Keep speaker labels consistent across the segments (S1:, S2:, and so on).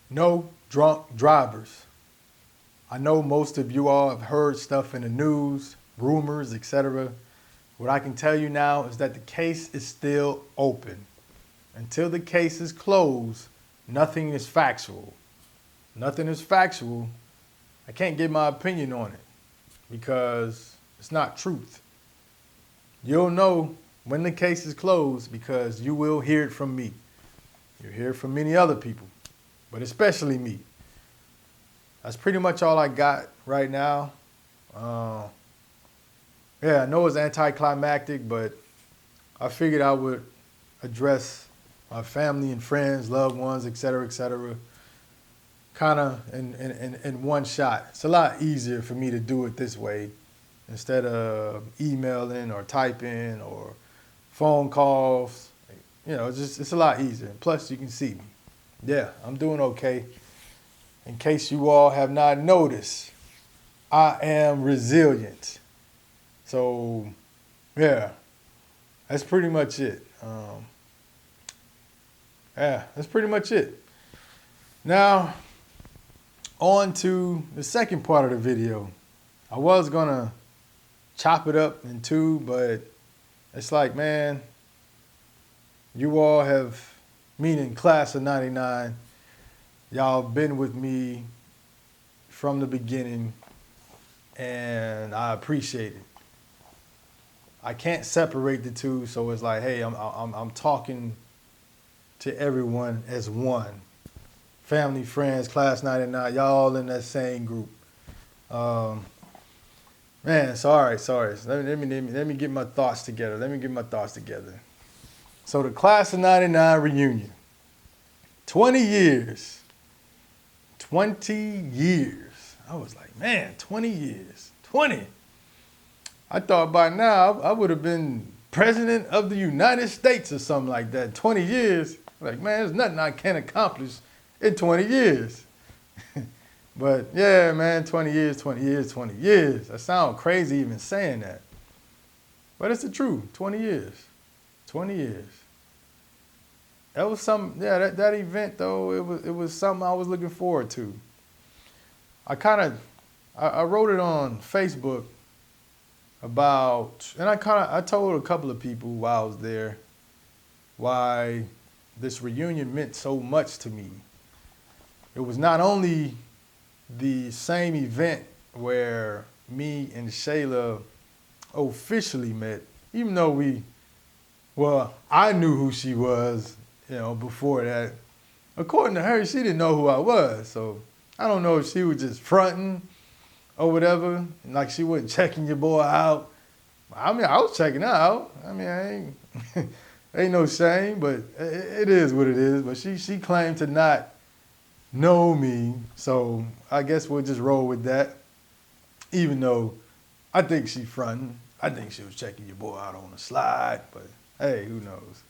S1: No drunk drivers. I know most of you all have heard stuff in the news, rumors, etc. What I can tell you now is that the case is still open. Until the case is closed, nothing is factual. Nothing is factual. I can't give my opinion on it because it's not truth. You'll know when the case is closed because you will hear it from me. You'll hear it from many other people, but especially me. That's pretty much all I got right now. Yeah, I know it's anticlimactic, but I figured I would address my family and friends, loved ones, etc., kind of in one shot. It's a lot easier for me to do it this way instead of emailing or typing or phone calls. You know, it's a lot easier. Plus, you can see me. Yeah, I'm doing okay. In case you all have not noticed, I am resilient. So, yeah, that's pretty much it. Yeah, that's pretty much it. Now, on to the second part of the video. I was gonna chop it up in two, but it's like, man, you all have, meaning class of 99, y'all been with me from the beginning, and I appreciate it. I can't separate the two, so it's like, hey, I'm talking to everyone as one. Family, friends, class 99, y'all all in that same group. Man, sorry. Let me get my thoughts together. So the class of 99 reunion. 20 years. 20 years. I was like, man, 20 years. 20. I thought by now I would have been president of the United States or something like that. 20 years. Like, man, there's nothing I can't accomplish in 20 years. But yeah, man, 20 years. That sounds crazy even saying that. But it's the truth. 20 years. 20 years. That was something, yeah, that event though, it was something I was looking forward to. I wrote it on Facebook about, and I told a couple of people while I was there why this reunion meant so much to me. It was not only the same event where me and Shayla officially met, even though I knew who she was, before that. According to her, she didn't know who I was, so I don't know if she was just fronting or whatever, like she wasn't checking your boy out. I mean, I was checking her out. I mean, ain't no shame, but it is what it is. But she claimed to not know me, so I guess we'll just roll with that. Even though I think she fronting. I think she was checking your boy out on the slide, but hey, who knows?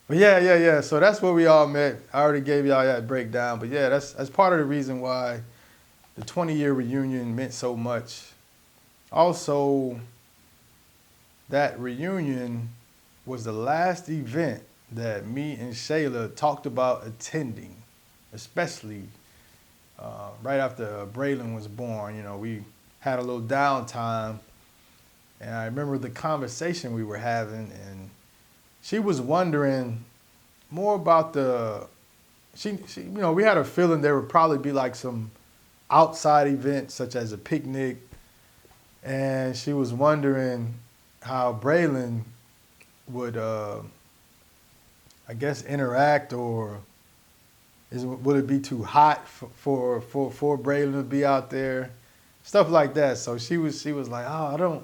S1: But yeah. So that's where we all met. I already gave y'all that breakdown, but yeah, that's part of the reason why the 20-year reunion meant so much. Also, that reunion was the last event that me and Shayla talked about attending, especially right after Braylon was born. We had a little downtime, and I remember the conversation we were having, and she was wondering more about we had a feeling there would probably be like some outside events such as a picnic, and she was wondering how Braylon would, I guess, interact, or would it be too hot for Braylon to be out there, stuff like that. So she was like, oh,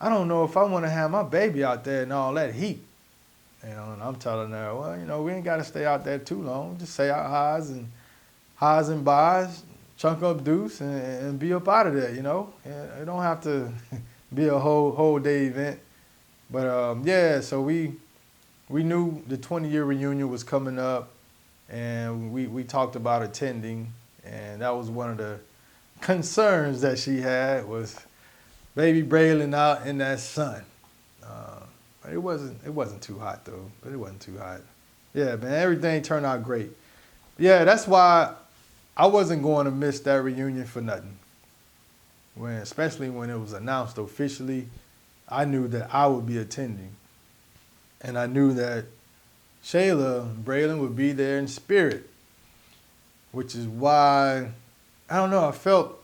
S1: I don't know if I want to have my baby out there in all that heat. And I'm telling her, well, we ain't got to stay out there too long. Just say our highs and buys, chunk up deuce, and be up out of there, And it don't have to be a whole day event. But yeah, so we knew the 20-year reunion was coming up, and we talked about attending, and that was one of the concerns that she had was baby Braylon out in that sun. It wasn't too hot though, but it wasn't too hot. Yeah, man, everything turned out great. Yeah, that's why I wasn't going to miss that reunion for nothing. Especially when it was announced officially, I knew that I would be attending, and I knew that Shayla and Braylon would be there in spirit, which is why I don't know. I felt,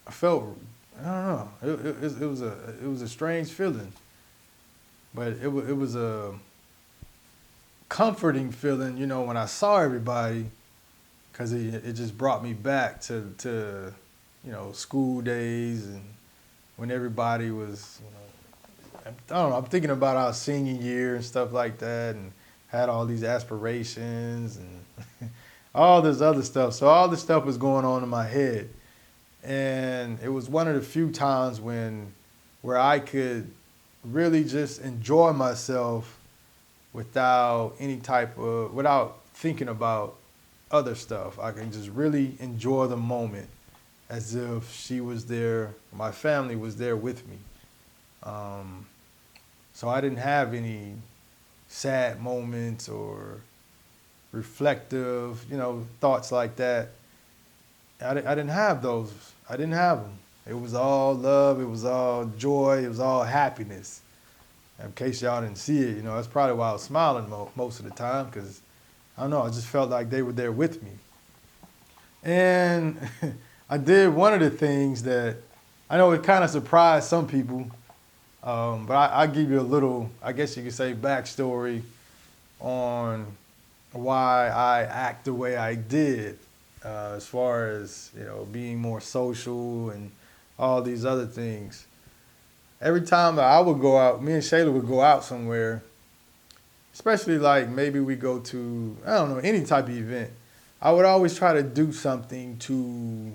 S1: I don't know. It was a strange feeling, but it was a comforting feeling, when I saw everybody, because it just brought me back to school days and when everybody was, I don't know. I'm thinking about our senior year and stuff like that, and had all these aspirations and all this other stuff. So all this stuff was going on in my head. And it was one of the few times where I could really just enjoy myself without without thinking about other stuff. I can just really enjoy the moment as if she was there, my family was there with me. So I didn't have any sad moments or reflective, thoughts like that. I didn't have those. I didn't have them. It was all love. It was all joy. It was all happiness. In case y'all didn't see it, that's probably why I was smiling most of the time, because, I don't know, I just felt like they were there with me. And I did one of the things that I know it kind of surprised some people, but I'll give you a little, I guess you could say, backstory on why I act the way I did, as far as, being more social and all these other things. Every time that I would go out, me and Shayla would go out somewhere, especially like maybe we go to, I don't know, any type of event, I would always try to do something to,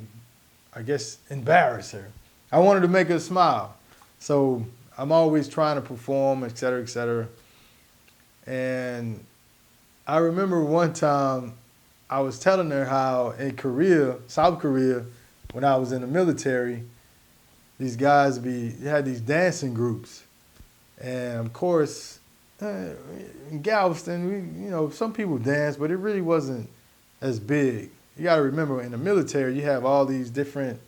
S1: I guess, embarrass her. I wanted to make her smile. So I'm always trying to perform, et cetera, et cetera. And I remember one time I was telling her how in Korea, South Korea, when I was in the military, these guys had these dancing groups. And of course, in Galveston, some people dance, but it really wasn't as big. You got to remember, in the military, you have all these different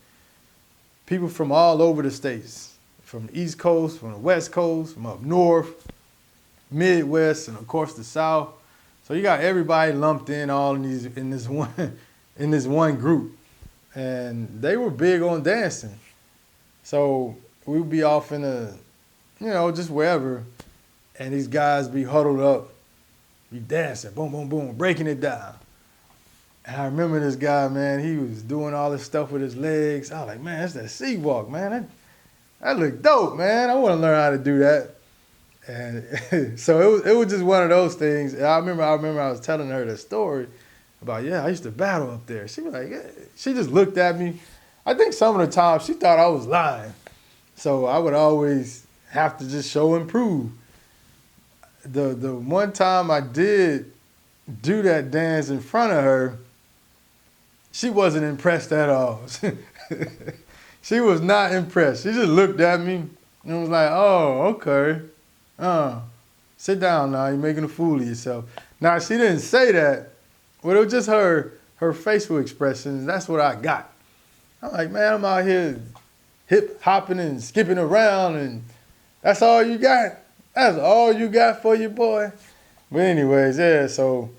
S1: people from all over the states, from the East Coast, from the West Coast, from up north, Midwest, and of course the South. So you got everybody lumped in all in this one group, and they were big on dancing. So we would be off in just wherever, and these guys be huddled up, be dancing, boom, boom, boom, breaking it down. And I remember this guy, man, he was doing all this stuff with his legs. I was like, man, that's that sea walk, man. That looked dope, man. I want to learn how to do that. And so it was just one of those things. And I remember I was telling her the story about, I used to battle up there. She was like, yeah. She just looked at me. I think some of the time she thought I was lying. So I would always have to just show and prove. The one time I did do that dance in front of her, she wasn't impressed at all. She was not impressed. She just looked at me and was like, oh, okay. Sit down now. You're making a fool of yourself. Now, she didn't say that, but it was just her facial expressions. That's what I got. I'm like, man, I'm out here hip hopping and skipping around, and that's all you got? That's all you got for your boy? But anyways, so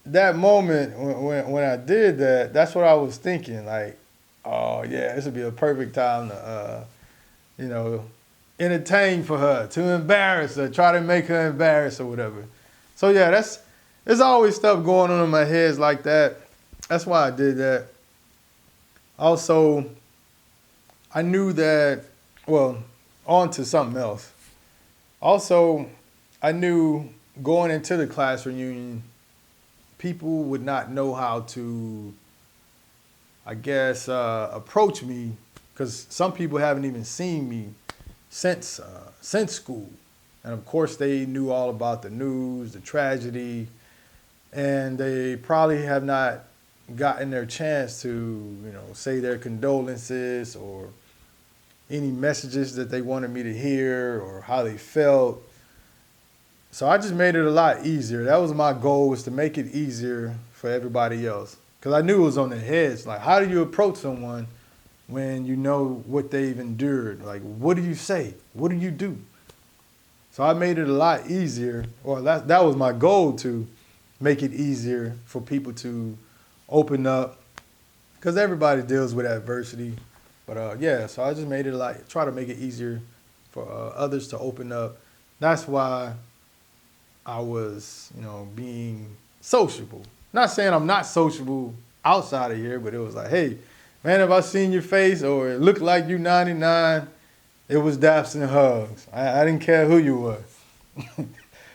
S1: that moment when I did that, that's what I was thinking. Like, oh yeah, this would be a perfect time to, entertain for her, to embarrass her, try to make her embarrassed or whatever. So yeah, there's always stuff going on in my head like that. That's why I did that. Also, I knew that, on to something else. Also, I knew going into the class reunion, people would not know how to, I guess, approach me, because some people haven't even seen me since school. And of course, they knew all about the news, the tragedy, and they probably have not gotten their chance to, say their condolences or any messages that they wanted me to hear or how they felt. So I just made it a lot easier. That was my goal, was to make it easier for everybody else. Because I knew it was on their heads. Like, how do you approach someone when you know what they've endured? Like, what do you say? What do you do? So I made it a lot easier. Well, that was my goal, to make it easier for people to open up. Because everybody deals with adversity. But yeah, so I just made it try to make it easier for others to open up. That's why I was, being sociable. Not saying I'm not sociable outside of here, but it was like, hey, man, if I seen your face or it looked like you 99, it was daps and hugs. I didn't care who you were.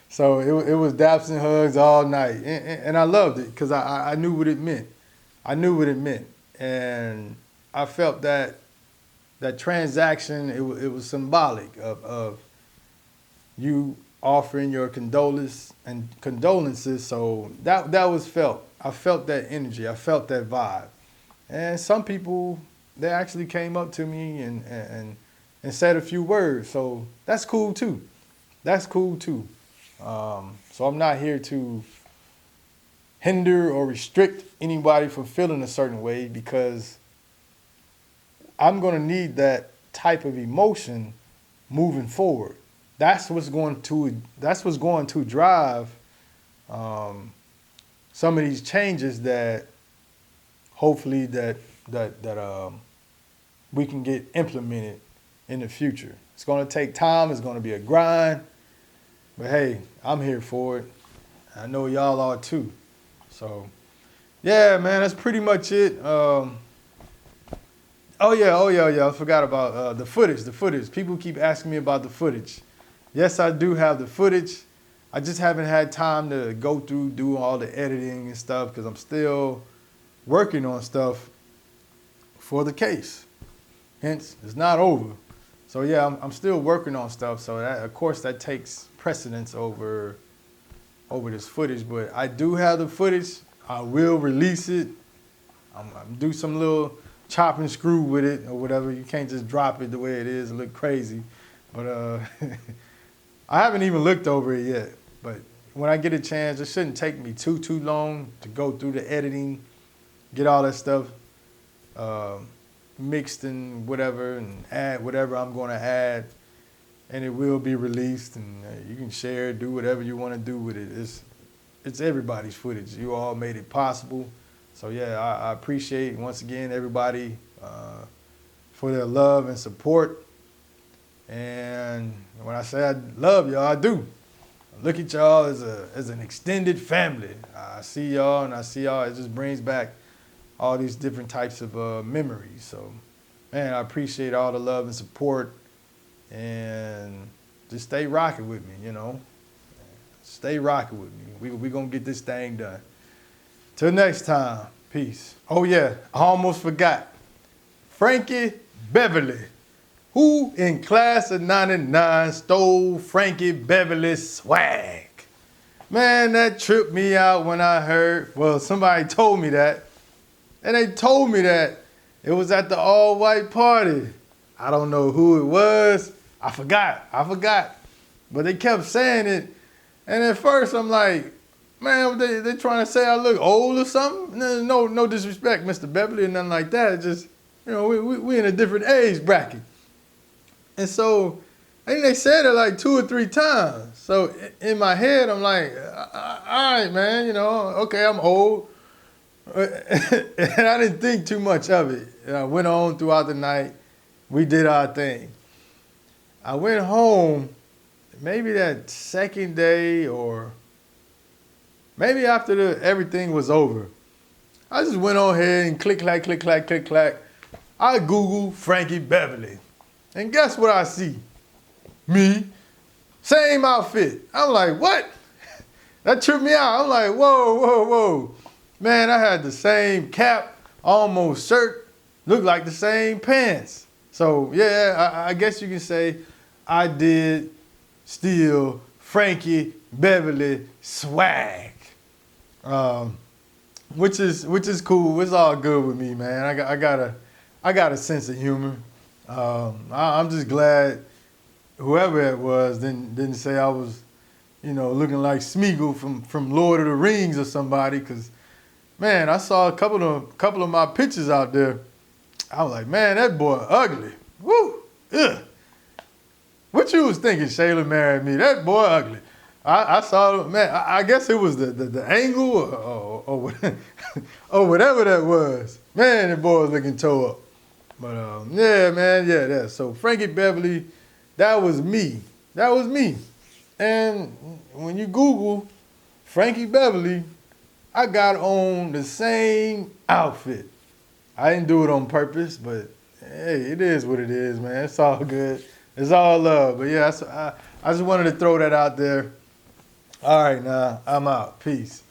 S1: So it was daps and hugs all night. And I loved it because I knew what it meant. I knew what it meant. And I felt that transaction, it was symbolic of you offering your condolences. So that was felt. I felt that energy. I felt that vibe. And some people, they actually came up to me and said a few words. So that's cool too. That's cool too. So I'm not here to hinder or restrict anybody from feeling a certain way, because I'm going to need that type of emotion moving forward. That's what's going to drive some of these changes that hopefully that we can get implemented in the future. It's going to take time. It's going to be a grind. But hey, I'm here for it. I know y'all are too. So yeah, man, that's pretty much it. Oh yeah, I forgot about the footage. People keep asking me about the footage. Yes, I do have the footage. I just haven't had time to go through, do all the editing and stuff, because I'm still working on stuff for the case. Hence, it's not over. So yeah, I'm still working on stuff. So that, of course, that takes precedence over this footage. But I do have the footage. I will release it. I'm do some little chop and screw with it or whatever. You can't just drop it the way it is and look crazy. But I haven't even looked over it yet. But when I get a chance, it shouldn't take me too long to go through the editing, get all that stuff mixed and whatever, and add whatever I'm going to add, and it will be released, and you can share it, do whatever you want to do with it. It's everybody's footage. You all made it possible. So yeah, I appreciate once again everybody for their love and support. And when I say I love y'all, I do. I look at y'all as an extended family. I see y'all, and I see y'all. It just brings back all these different types of memories. So, man, I appreciate all the love and support, and just stay rocking with me, Stay rocking with me. We gonna get this thing done. Till next time, peace. Oh yeah, I almost forgot. Frankie Beverly, who in class of 99 stole Frankie Beverly's swag. Man, that tripped me out when I heard, well, somebody told me that. And they told me that it was at the all-white party. I don't know who it was. I forgot. But they kept saying it. And at first I'm like, man, they trying to say I look old or something? No disrespect, Mr. Beverly, or nothing like that. It's just, we in a different age bracket. And so I think they said it like 2 or 3 times. So in my head, I'm like, all right, man, okay, I'm old. And I didn't think too much of it. And I went on throughout the night. We did our thing. I went home maybe that second day, or maybe after everything was over. I just went on ahead and click, clack. I Googled Frankie Beverly. And guess what I see? Me. Same outfit. I'm like, what? That tripped me out. I'm like, whoa. Man, I had the same cap, almost shirt, looked like the same pants. So yeah, I guess you can say I did steal Frankie Beverly swag, which is cool. It's all good with me, man. I got a sense of humor. I'm just glad whoever it was didn't say I was looking like Smeagol from Lord of the Rings or somebody. Cause man, I saw a couple of my pictures out there. I was like, man, that boy ugly. Woo, ugh. What you was thinking, Shayla married me? That boy ugly. I saw, man, I guess it was the angle or or whatever that was. Man, that boy was looking toe up. But yeah, man, yeah. So Frankie Beverly, that was me. That was me. And when you Google Frankie Beverly, I got on the same outfit. I didn't do it on purpose, but hey, it is what it is, man. It's all good. It's all love. But yeah, I just wanted to throw that out there. All right, now I'm out. Peace.